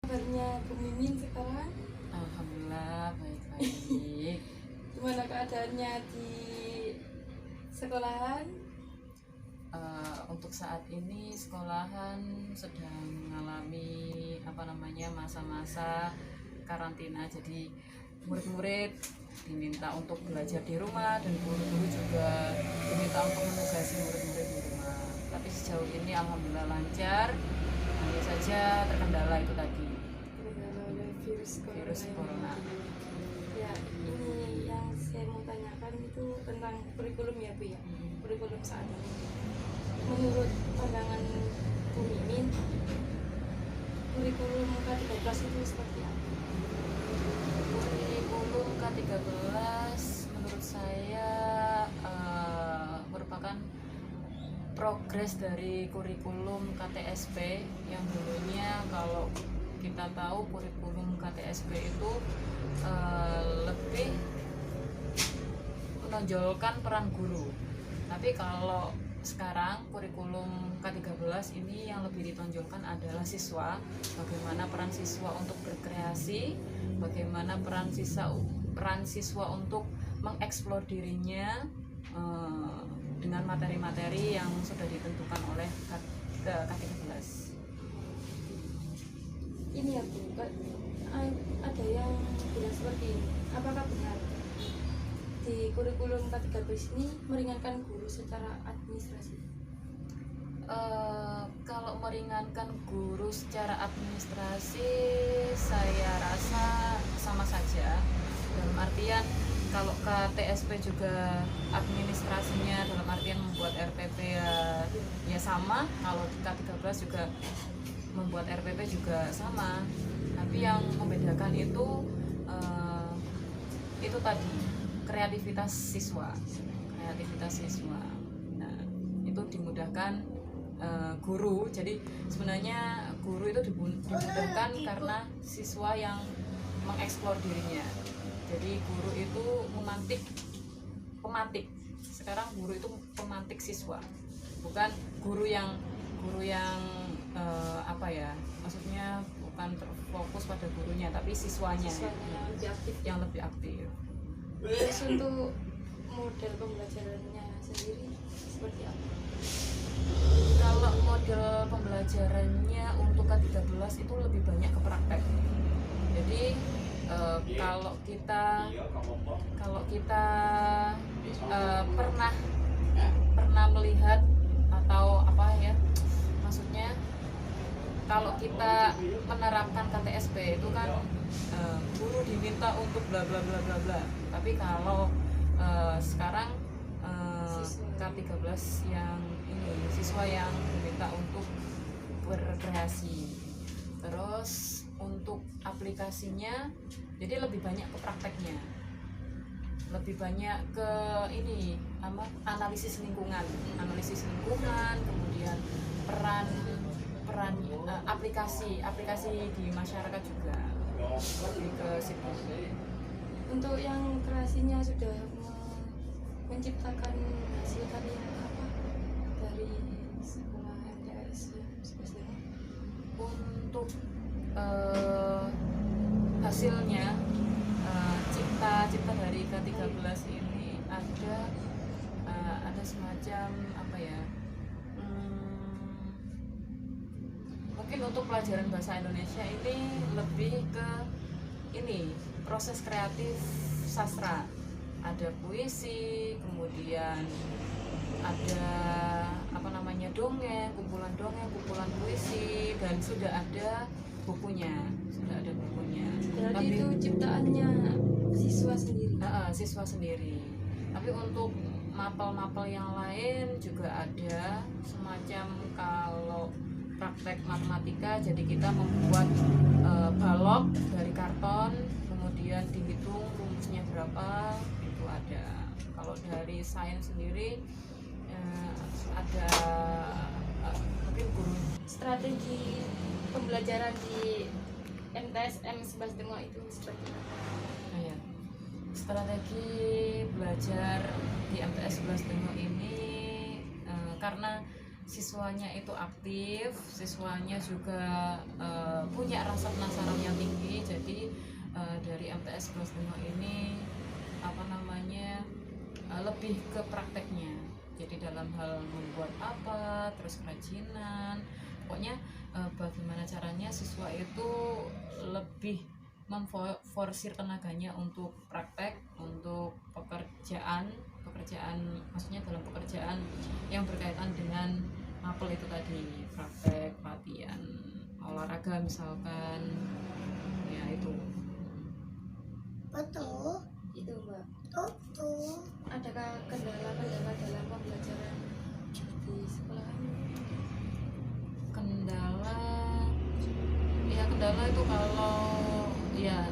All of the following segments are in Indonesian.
kabarnya Bu Mimin sekarang? Alhamdulillah baik-baik. Gimana keadaannya di sekolahan? Untuk saat ini sekolahan sedang mengalami masa-masa karantina. Jadi murid-murid diminta untuk belajar di rumah dan guru-guru juga diminta untuk menugasi murid-murid di rumah. Tapi sejauh ini alhamdulillah lancar. Hanya saja terkendala itu tadi, Terkendala oleh virus corona. Ya, ini yang saya mau tanyakan itu tentang kurikulum ya Bu ya. Kurikulum saat ini. Menurut pandangan Bu Mimin, kurikulum K13 itu seperti apa? Kurikulum K13 menurut saya merupakan progres dari kurikulum KTSP yang dulunya, kalau kita tahu kurikulum KTSP itu lebih menonjolkan peran guru. Tapi kalau sekarang kurikulum K13 ini yang lebih ditonjolkan adalah siswa, bagaimana peran siswa untuk berkreasi, bagaimana peran siswa untuk mengeksplor dirinya dengan materi-materi yang sudah ditentukan oleh K13. Ini ya Bu, ada yang bilang seperti ini. Apakah benar di kurikulum K13 ini meringankan guru secara administrasi? Kalau meringankan guru secara administrasi, saya rasa sama saja. Dalam artian kalau KTSP juga administrasinya dalam artian membuat RPP ya sama, kalau K13 juga membuat RPP juga sama. Tapi yang membedakan itu tadi kreativitas siswa. Nah, itu dimudahkan guru. Jadi sebenarnya guru itu dimudahkan karena siswa yang mengeksplor dirinya. Jadi guru itu pemantik. Sekarang guru itu pemantik siswa, bukan guru yang maksudnya bukan terfokus pada gurunya, tapi siswanya yang lebih aktif. Terus untuk model pembelajarannya sendiri seperti apa? Kalau model pembelajarannya untuk K13 itu lebih banyak ke praktek. Jadi kalau kita pernah melihat atau maksudnya kalau kita menerapkan KTSP itu kan guru diminta untuk bla bla bla bla bla. Tapi kalau sekarang K13 yang ini siswa yang diminta untuk berkreasi. Terus untuk aplikasinya jadi lebih banyak ke prakteknya, lebih banyak ke analisis lingkungan, kemudian peran aplikasi di masyarakat juga lebih ke situ. Untuk yang kreasinya sudah menciptakan hasil karya apa dari sekolah MTS sebesarnya? Untuk hasilnya cipta dari K13 ini ada semacam mungkin untuk pelajaran bahasa Indonesia ini lebih ke proses kreatif sastra. Ada puisi, kemudian ada kumpulan puisi, dan sudah ada bukunya. Berarti itu ciptaannya siswa sendiri. Tapi untuk mapel yang lain juga ada semacam, kalau praktek matematika, jadi kita membuat balok dari karton, kemudian dihitung rumusnya berapa, itu ada. Kalau dari sains sendiri ada mungkin guru. Strategi pembelajaran di MTSM 11 Tengah itu seperti apa? Strategi belajar di MTS 11 Tengah ini karena siswanya itu aktif, siswanya juga punya rasa penasaran yang tinggi. Jadi dari MTS Kelas 5 ini apa namanya lebih ke prakteknya. Jadi dalam hal membuat apa, terus kerajinan, pokoknya bagaimana caranya siswa itu lebih memforsir tenaganya untuk praktek, untuk pekerjaan maksudnya dalam pekerjaan yang berkaitan dengan mapel itu tadi, praktek, latihan, olahraga misalkan, ya itu. Betul. Itu Mbak. Betul. Adakah kendala-kendala dalam pembelajaran di sekolah? Kendala itu kalau ya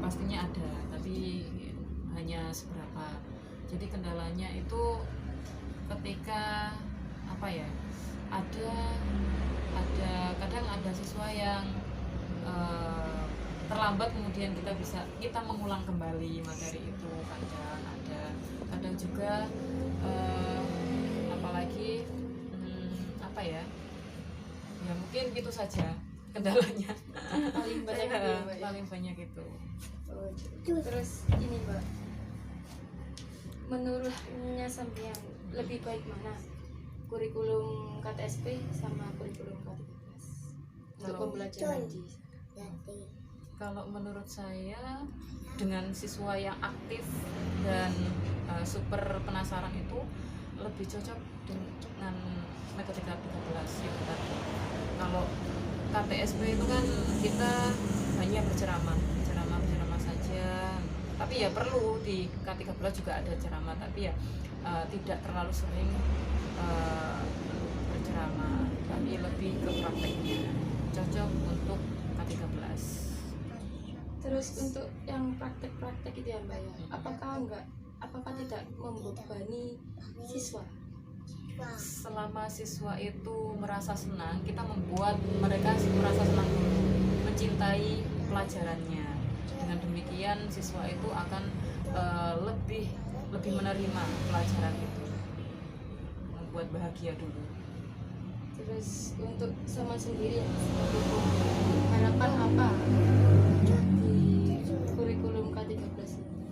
pastinya ada, tapi hanya seberapa. Jadi kendalanya itu ketika apa ya, ada kadang ada siswa yang terlambat, kemudian kita mengulang kembali materi itu, kadang juga apalagi apa ya mungkin itu saja kendalanya. Paling banyak itu ya, Mbak, ya? Paling banyak itu. Terus ini Mbak, menurutnya sampean lebih baik mana, kurikulum KTSP sama kurikulum K13 untuk pembelajaran di Kalau menurut saya, dengan siswa yang aktif dan super penasaran itu lebih cocok dengan metode K13 yang tadi. Kalau KTSP itu kan kita hanya berceramah saja, tapi ya perlu di K13 juga ada ceramah, tapi ya tidak terlalu sering berceramah, tapi lebih ke prakteknya, cocok untuk K13. Terus untuk yang praktek-praktek itu ya Mbak ya, apakah tidak membebani siswa? Selama siswa itu merasa senang, kita membuat mereka merasa senang dulu, mencintai pelajarannya. Dengan demikian siswa itu akan lebih menerima pelajaran itu, membuat bahagia dulu. Terus untuk sama sendiri ya, harapan apa di kurikulum K13 ini?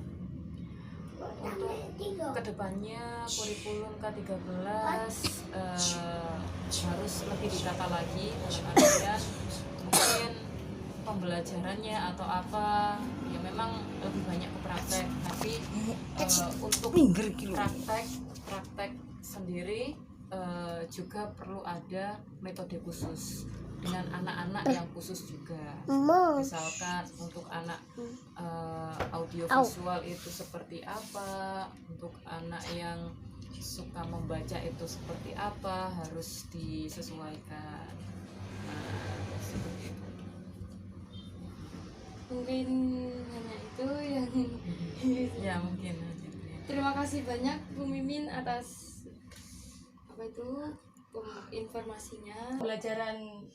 Untuk kedepannya kurikulum K13 harus lebih ditata lagi, dalam artian mungkin pembelajarannya atau apa ya memang lebih banyak ke praktek, tapi untuk praktek sendiri juga perlu ada metode khusus dengan anak-anak yang khusus juga. Misalkan untuk anak audiovisual itu seperti apa, untuk anak yang suka membaca itu seperti apa, harus disesuaikan. Seperti itu. Mungkin hanya itu yang Ya mungkin. Terima kasih banyak Bu Mimin atas informasinya, pelajaran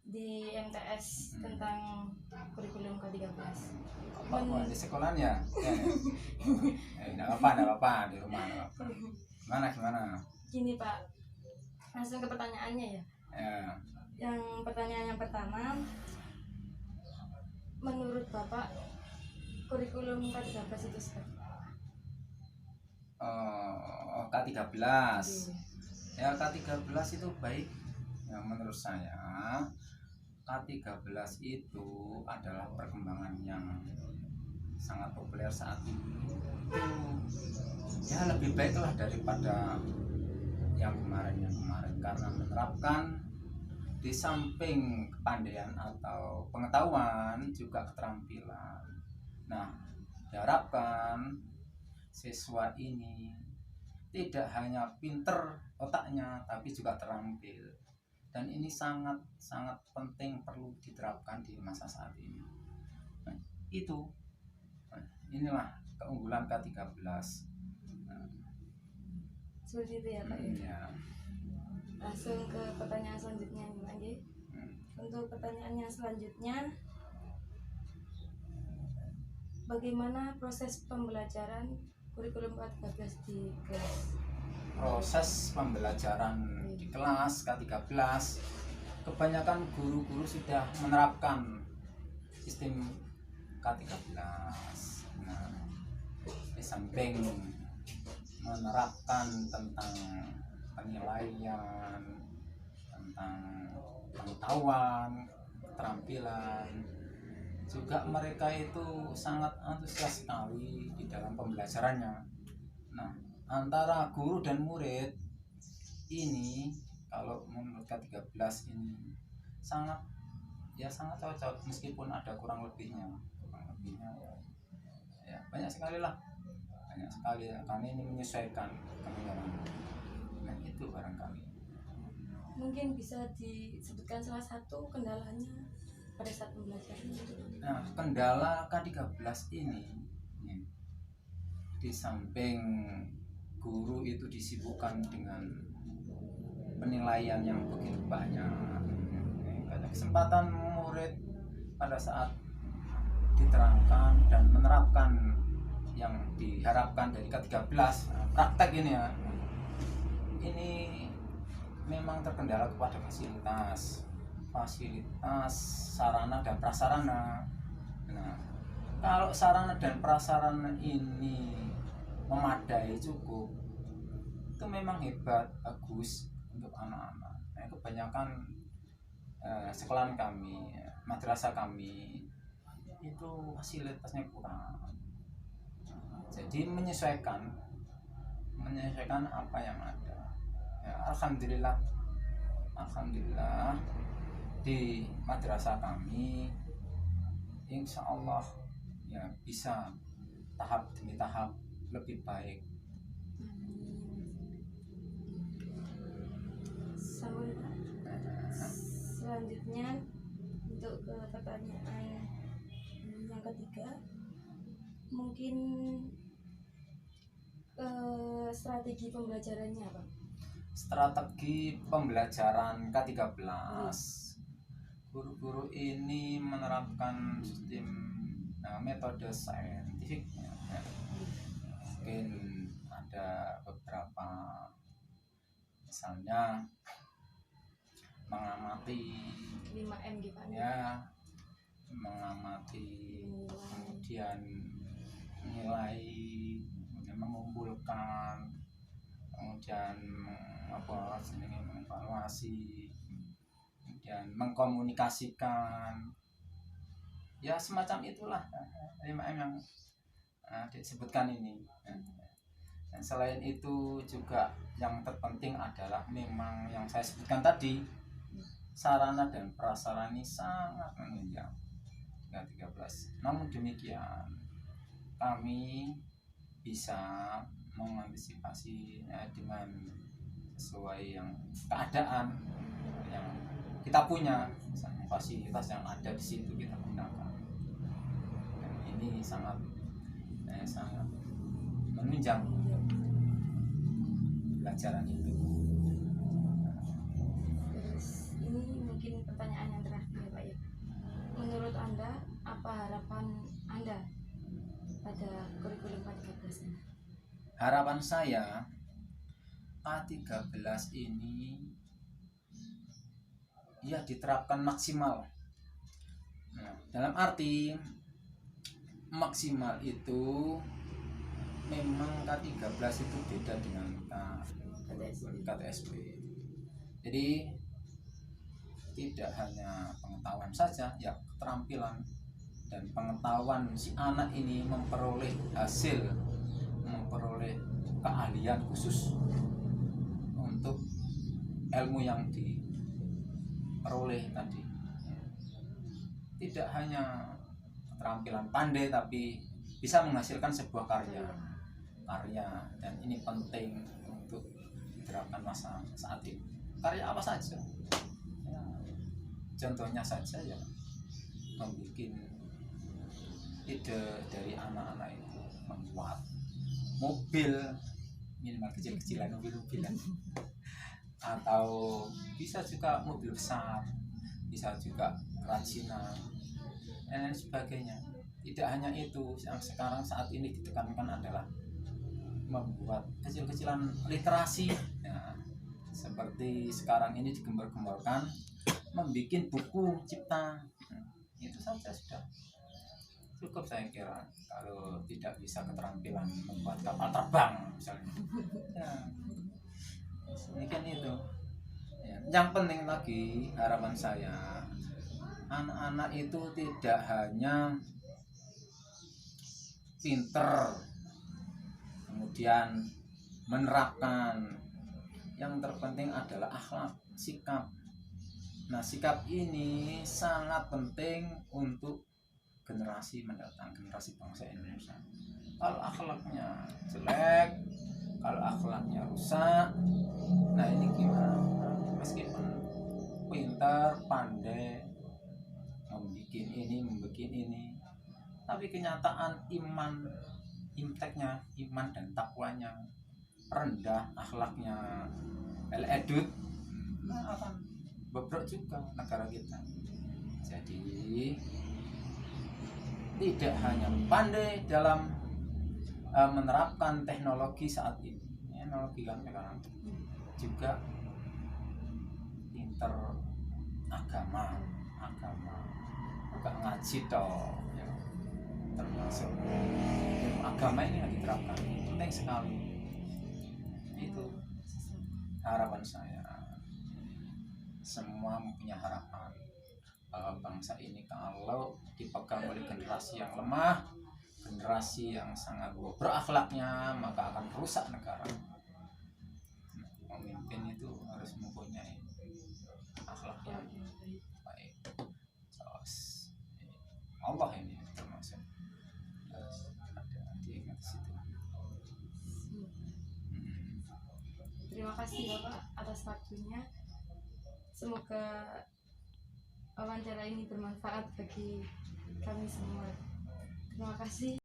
di MTS tentang kurikulum K13. Di sekolahnya nggak apa-apa di rumah nggak apa-apa. Gimana Gini Pak, langsung ke pertanyaannya ya. Yang pertanyaan yang pertama, menurut Bapak kurikulum K13 itu seperti apa? K13 ya, K13 itu baik ya, menurut saya K13 itu adalah perkembangan yang sangat populer saat ini. Itu ya lebih baiklah daripada yang kemarin karena menerapkan di samping kepandaian atau pengetahuan juga keterampilan. Nah, diharapkan siswa ini tidak hanya pinter otaknya tapi juga terampil, dan ini sangat penting, perlu diterapkan di masa saat ini. Nah, inilah keunggulan K13. Seperti itu ya Pak ya. Langsung ke pertanyaan selanjutnya lagi. Untuk pertanyaan yang selanjutnya, bagaimana proses pembelajaran kurikulum K13 di kelas? Proses pembelajaran di kelas K13 kebanyakan guru-guru sudah menerapkan sistem K13. Nah, di samping menerapkan tentang penilaian, tentang pengetahuan, keterampilan, juga mereka itu sangat antusias sekali di dalam pembelajarannya. Nah, antara guru dan murid ini kalau menurut K13 ini sangat sangat cocok, meskipun ada kurang lebihnya ya banyak sekali ya, karena ini menyesuaikan kami orang. Nah, itu barangkali. Mungkin bisa disebutkan salah satu kendalanya pada saat pembelajaran. Nah, kendala K13 ini di samping guru itu disibukkan dengan penilaian yang begitu banyak, kesempatan murid pada saat diterangkan dan menerapkan yang diharapkan dari K13 praktek ini ya, ini memang terkendala kepada fasilitas sarana dan prasarana. Nah, kalau sarana dan prasarana ini memadai, cukup, itu memang hebat, bagus untuk anak-anak. Nah, kebanyakan sekolahan kami, madrasah kami itu fasilitasnya kurang. Jadi menyesuaikan apa yang ada. Ya, alhamdulillah di madrasah kami insya Allah ya bisa tahap demi tahap lebih baik. Selanjutnya untuk ke pertanyaan yang ketiga, mungkin strategi pembelajarannya apa? Strategi pembelajaran K13, guru-guru ini menerapkan sistem metode saintifik ya. Mungkin ada beberapa, misalnya mengamati 5M gitu ya, mengamati, kemudian menilai, kemudian mengumpulkan, kemudian mengevaluasi, kemudian mengkomunikasikan, ya semacam itulah 5M yang disebutkan ini. Dan selain itu juga yang terpenting adalah memang yang saya sebutkan tadi, sarana dan prasarana ini sangat menunjang K13. Namun demikian kami bisa mengantisipasi dengan sesuai yang keadaan yang kita punya, misalnya fasilitas yang ada di situ kita gunakan. Dan ini sangat menunjang pelajaran itu. Terus ini mungkin pertanyaan yang terakhir ya Pak ya. Menurut Anda, apa harapan Anda pada kurikulum K13 ini? Harapan saya K13 ini ya diterapkan maksimal. Nah, dalam arti maksimal itu memang K13 itu beda dengan KTSB. Jadi tidak hanya pengetahuan saja, ya keterampilan dan pengetahuan si anak ini memperoleh hasil, memperoleh keahlian khusus untuk ilmu yang diperoleh tadi. Tidak hanya keterampilan pandai, tapi bisa menghasilkan sebuah karya, dan ini penting untuk diterapkan masa saat ini. Karya apa saja ya, contohnya saja ya, membuat ide dari anak-anak itu membuat mobil, minimal kecil-kecilan, mobil-mobilan, atau bisa juga mobil besar, bisa juga kerajinan dan lain sebagainya. Tidak hanya itu, yang sekarang saat ini ditekankan adalah membuat kecil-kecilan literasi ya, seperti sekarang ini digembar-gemborkan membuat buku cipta. Itu saja sudah cukup saya kira, kalau tidak bisa keterampilan membuat kapal terbang misalnya. Ya, ini kan itu ya. Yang penting lagi harapan saya, anak-anak itu tidak hanya pinter kemudian menerapkan, yang terpenting adalah akhlak, sikap. Nah, sikap ini sangat penting untuk generasi mendatang, generasi bangsa Indonesia. Kalau akhlaknya jelek, kalau akhlaknya rusak, nah ini gimana? Meskipun pintar, pandai, membuat ini, tapi kenyataan iman, impactnya, iman dan takwanya rendah, akhlaknya eledut, nah akan bobrok juga negara kita. Jadi tidak hanya pandai dalam menerapkan teknologi saat ini, teknologi kan sekarang, juga pinter agama, bukan ngaji toh ya. Termasuk ilmu agama ini yang diterapkan, penting sekali. Itu harapan saya. Semua mempunyai harapan bahwa bangsa ini kalau dipegang oleh generasi yang lemah, generasi yang sangat bobrok akhlaknya, maka akan rusak negara. Pemimpin itu harus mempunyai akhlak yang baik. Terus Allah ini termasuk harus ada diingat situ. Terima kasih Bapak atas waktunya. Semoga wawancara ini bermanfaat bagi kami semua. Terima kasih.